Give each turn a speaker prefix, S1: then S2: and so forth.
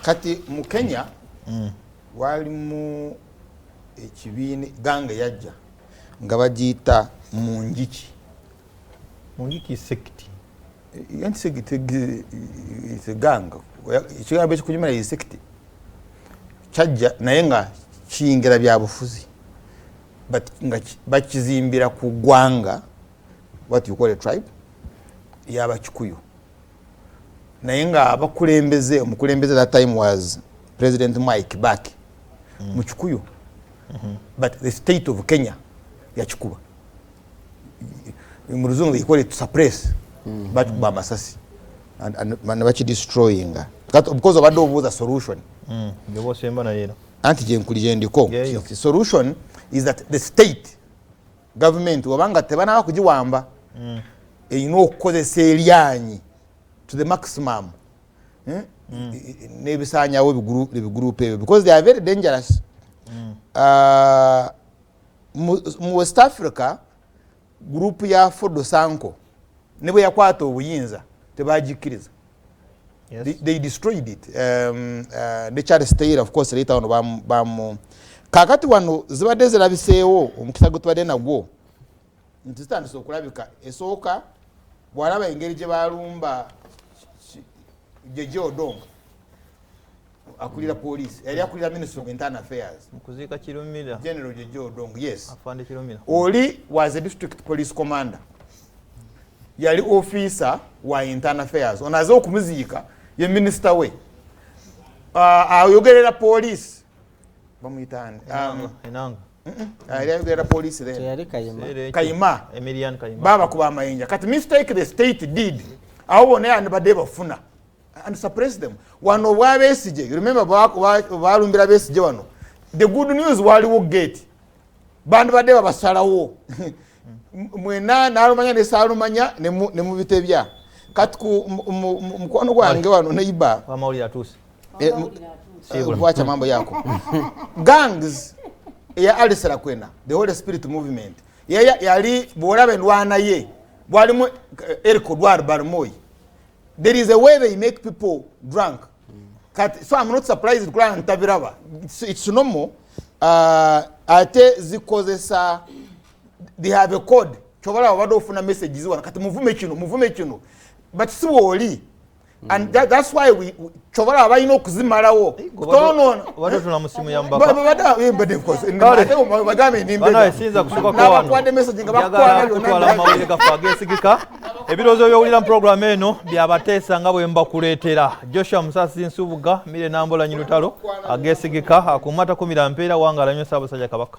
S1: kati mu Kenya walimu ekibiina gange yajja nga bagiyita Munjiki
S2: sect
S1: yanti sect is a gang ekigambo ekikunyumira yi sect kyajja naye nga kiyingira byabufuzi but nga bakizimbira ku gwanga what you call a tribe y'Abakikuyu naye nga omukulembeze that time was President Mike Back mu Kikuyu but the state of Kenya yakikuba mu Luzungu they call it to suppress but kuba masasi and bachi destroying because of the solution anti jenkulije ndiko the solution is that the state government wabanga tebana kujiwamba okukozesa eryanyi to the maximum nebisanyawo ebigroup ebyo because they are very dangerous mu West Africa group ya Fodo Sanko nebwe yakwata obuyinza tebagikiriza they destroyed it the Charles Taylor of course later on bam kakati wano zibadde zirabiseewo omukisa gutubadde nagwo ntitandise okulabika esooka bwalaba engeri gye balumba Jeje Odongo akulira police yali akulira Ministry of Internal Affairs
S2: mukuzika Kirumira
S1: General Jeje Odongo yes
S2: afande Kirumira
S1: oli was a district police commander yali officer wa Internal Affairs onazo okumuzika ye minister we ayogerera police bamuyitani
S2: enanga
S1: ayogerera police there
S3: yali
S1: Kayima
S2: Emilian Kayima
S1: baba kuba amayinja kati mistake the state did aho bone and bade bafuna and suppress them one of Besije you remember balumbira Besije wano the good news waliwo gate bandu bade babasalawo mwena nalumanya ne salumanya ne mu bitebya kati ku mukono gwange wano neiba
S2: wa mauli atusi
S1: wacha mambo yako gangs ya alisala kwena the Holy Spirit movement yali borabe ndwana ye bwalimu eriko dwar barmoy there is a way they make people drunk so I'm not surprised kula ntabiraba it's normal ate zikozesa they have a code chobala wabado ofuna messages wana kati muvume kino but siwoli and that's why we chobala abayino okuzimalawo tono
S2: wado tuna musimu yambaka
S1: but of course bagame nimbe
S2: bana esinza kusuka kwa wano
S1: kwade message nga bakwana
S2: kutwala mawulire gafagesigika ebirozo byowulira program eno byabateesa nga bwe mbakuleetera Joshua Musasi Nsubuga mire nambola nyirutalo agesigika akumata kumira mpeera wangala nnyo Ssaabasajja Kabaka